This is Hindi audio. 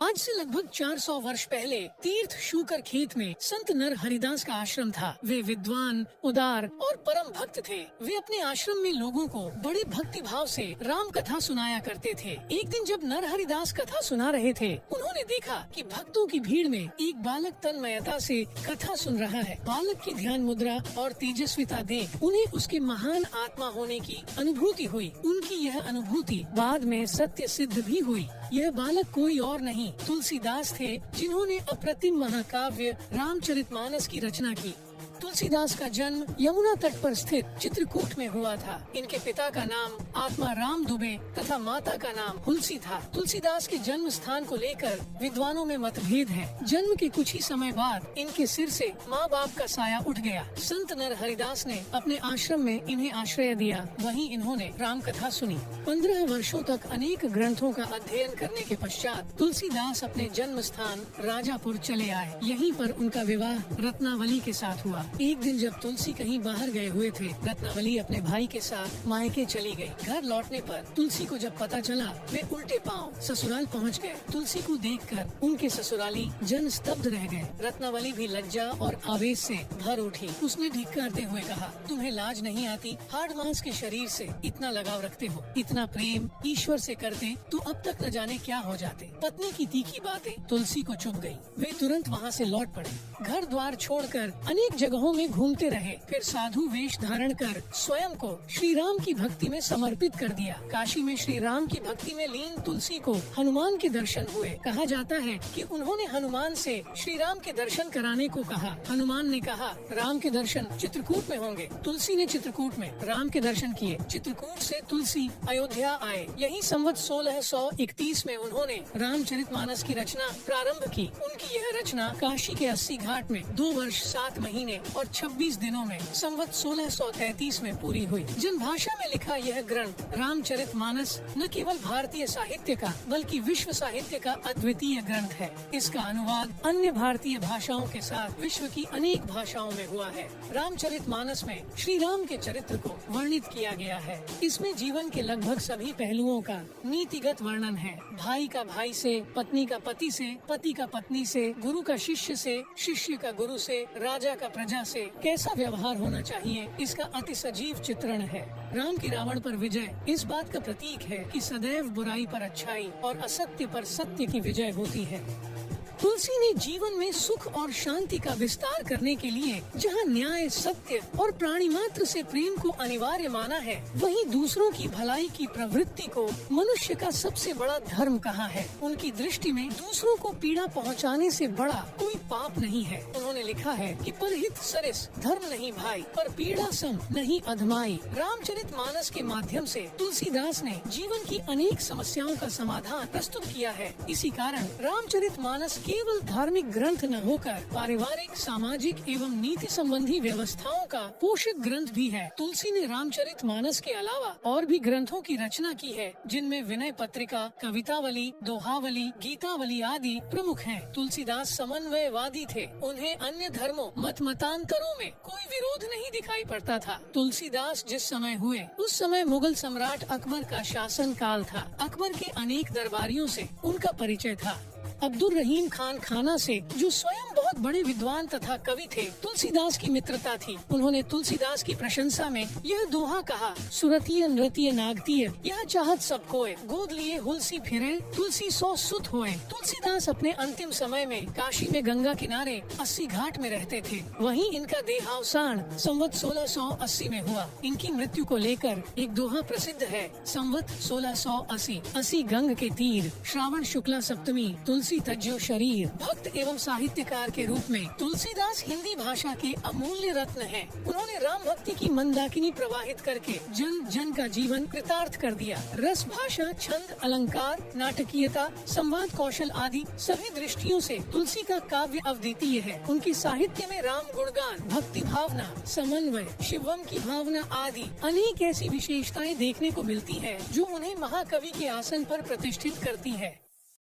आज से लगभग 400 वर्ष पहले तीर्थ शूकर खेत में संत नर हरिदास का आश्रम था। वे विद्वान, उदार और परम भक्त थे। वे अपने आश्रम में लोगों को बड़े भक्ति भाव से राम कथा सुनाया करते थे। एक दिन जब नर हरिदास कथा सुना रहे थे, उन्होंने देखा कि भक्तों की भीड़ में एक बालक तन्मयता से कथा सुन रहा है। बालक की ध्यान मुद्रा और तेजस्विता देख उन्हें उसके महान आत्मा होने की अनुभूति हुई। उनकी यह अनुभूति बाद में सत्य सिद्ध भी हुई। यह बालक कोई और नहीं, तुलसीदास थे, जिन्होंने अप्रतिम महाकाव्य रामचरितमानस की रचना की। तुलसीदास का जन्म यमुना तट पर स्थित चित्रकूट में हुआ था। इनके पिता का नाम आत्मा राम दुबे तथा माता का नाम तुलसी था। तुलसीदास के जन्म स्थान को लेकर विद्वानों में मतभेद है। जन्म के कुछ ही समय बाद इनके सिर से माँ बाप का साया उठ गया। संत नर हरिदास ने अपने आश्रम में इन्हें आश्रय दिया। वहीं इन्होंने राम कथा सुनी। 15 वर्षों तक अनेक ग्रंथों का अध्ययन करने के पश्चात तुलसीदास अपने जन्म स्थान राजापुर चले आए। यहीं पर उनका विवाह रत्नावली के साथ हुआ। एक दिन जब तुलसी कहीं बाहर गए हुए थे, रत्नावली अपने भाई के साथ मायके चली गई। घर लौटने पर तुलसी को जब पता चला, वे उल्टे पांव ससुराल पहुंच गए। तुलसी को देखकर उनके ससुराली जन स्तब्ध रह गए। रत्नावली भी लज्जा और आवेश से भर उठी। उसने धिक्कारते हुए कहा, तुम्हें लाज नहीं आती? हाड़ मांस के शरीर से इतना लगाव रखते हो, इतना प्रेम ईश्वर से करते तो अब तक न जाने क्या हो जाते। पत्नी की तीखी बातें तुलसी को चुभ गयी। वे तुरंत वहाँ से लौट पड़े। घर द्वार छोड़कर अनेक जगहों में घूमते रहे। फिर साधु वेश धारण कर स्वयं को श्री राम की भक्ति में समर्पित कर दिया। काशी में श्री राम की भक्ति में लीन तुलसी को हनुमान के दर्शन हुए। कहा जाता है कि उन्होंने हनुमान से श्री राम के दर्शन कराने को कहा। हनुमान ने कहा, राम के दर्शन चित्रकूट में होंगे। तुलसी ने चित्रकूट में राम के दर्शन किए। चित्रकूट से तुलसी अयोध्या आए। यही संवत 1631 में उन्होंने रामचरितमानस की रचना प्रारंभ की। उनकी यह रचना काशी के 80 घाट में 2 वर्ष 7 महीने और 26 दिनों में संवत 1633 में पूरी हुई। जन भाषा में लिखा यह ग्रंथ रामचरितमानस न केवल भारतीय साहित्य का बल्कि विश्व साहित्य का अद्वितीय ग्रंथ है। इसका अनुवाद अन्य भारतीय भाषाओं के साथ विश्व की अनेक भाषाओं में हुआ है। रामचरितमानस में श्री राम के चरित्र को वर्णित किया गया है। इसमें जीवन के लगभग सभी पहलुओं का नीतिगत वर्णन है। भाई का भाई से, पत्नी का पति से, पति का पत्नी से, गुरु का शिष्य से, शिष्य का गुरु से, राजा का प्रजा से कैसा व्यवहार होना चाहिए, इसका अति सजीव चित्रण है। राम की रावण पर विजय इस बात का प्रतीक है कि सदैव बुराई पर अच्छाई और असत्य पर सत्य की विजय होती है। तुलसी ने जीवन में सुख और शांति का विस्तार करने के लिए जहाँ न्याय, सत्य और प्राणी मात्र से प्रेम को अनिवार्य माना है, वहीं दूसरों की भलाई की प्रवृत्ति को मनुष्य का सबसे बड़ा धर्म कहा है। उनकी दृष्टि में दूसरों को पीड़ा पहुँचाने से बड़ा कोई पाप नहीं है। उन्होंने लिखा है कि परहित सरिस धर्म नहीं भाई, पर पीड़ा सम नहीं अधमाई। रामचरितमानस के माध्यम से तुलसीदास ने जीवन की अनेक समस्याओं का समाधान प्रस्तुत किया है। इसी कारण रामचरितमानस केवल धार्मिक ग्रंथ न होकर पारिवारिक, सामाजिक एवं नीति संबंधी व्यवस्थाओं का पोषक ग्रंथ भी है। तुलसी ने रामचरितमानस के अलावा और भी ग्रंथों की रचना की है, जिनमें विनय पत्रिका, कवितावली, दोहावली, गीतावली आदि प्रमुख हैं। तुलसीदास समन्वयवादी थे। उन्हें अन्य धर्मों, मतांतरों में कोई विरोध नहीं दिखाई पड़ता था। तुलसीदास जिस समय हुए उस समय मुगल सम्राट अकबर का शासन काल था। अकबर के अनेक दरबारियों से उनका परिचय था। अब्दुल रहीम खान खाना से, जो स्वयं बहुत बड़े विद्वान तथा कवि थे, तुलसीदास की मित्रता थी। उन्होंने तुलसीदास की प्रशंसा में यह दोहा कहा, सुरतीय नृत्य नागतीय यह चाहत सब कोय, गोद लिए हुलसी फिरे तुलसी 100 सुत होए। तुलसीदास अपने अंतिम समय में काशी में गंगा किनारे 80 घाट में रहते थे। वहीं इनका देहावसान संवत 1680 में हुआ। इनकी मृत्यु को लेकर एक दोहा प्रसिद्ध है, संवत 1680, 80 गंग के तीर, श्रावण शुक्ला सप्तमी, तुलसी तज्जो शरीर। भक्त एवं साहित्यकार के रूप में तुलसीदास हिंदी भाषा के अमूल्य रत्न हैं। उन्होंने राम भक्ति की मंदाकिनी प्रवाहित करके जन जन का जीवन कृतार्थ कर दिया। रस, भाषा, छंद, अलंकार, नाटकीयता, संवाद कौशल आदि सभी दृष्टियों से तुलसी का काव्य अद्वितीय है। उनकी साहित्य में राम गुणगान, भक्ति भावना, समन्वय, शिवम की भावना आदि अनेक ऐसी विशेषताएं देखने को मिलती है, जो उन्हें महाकवि के आसन पर प्रतिष्ठित करती है।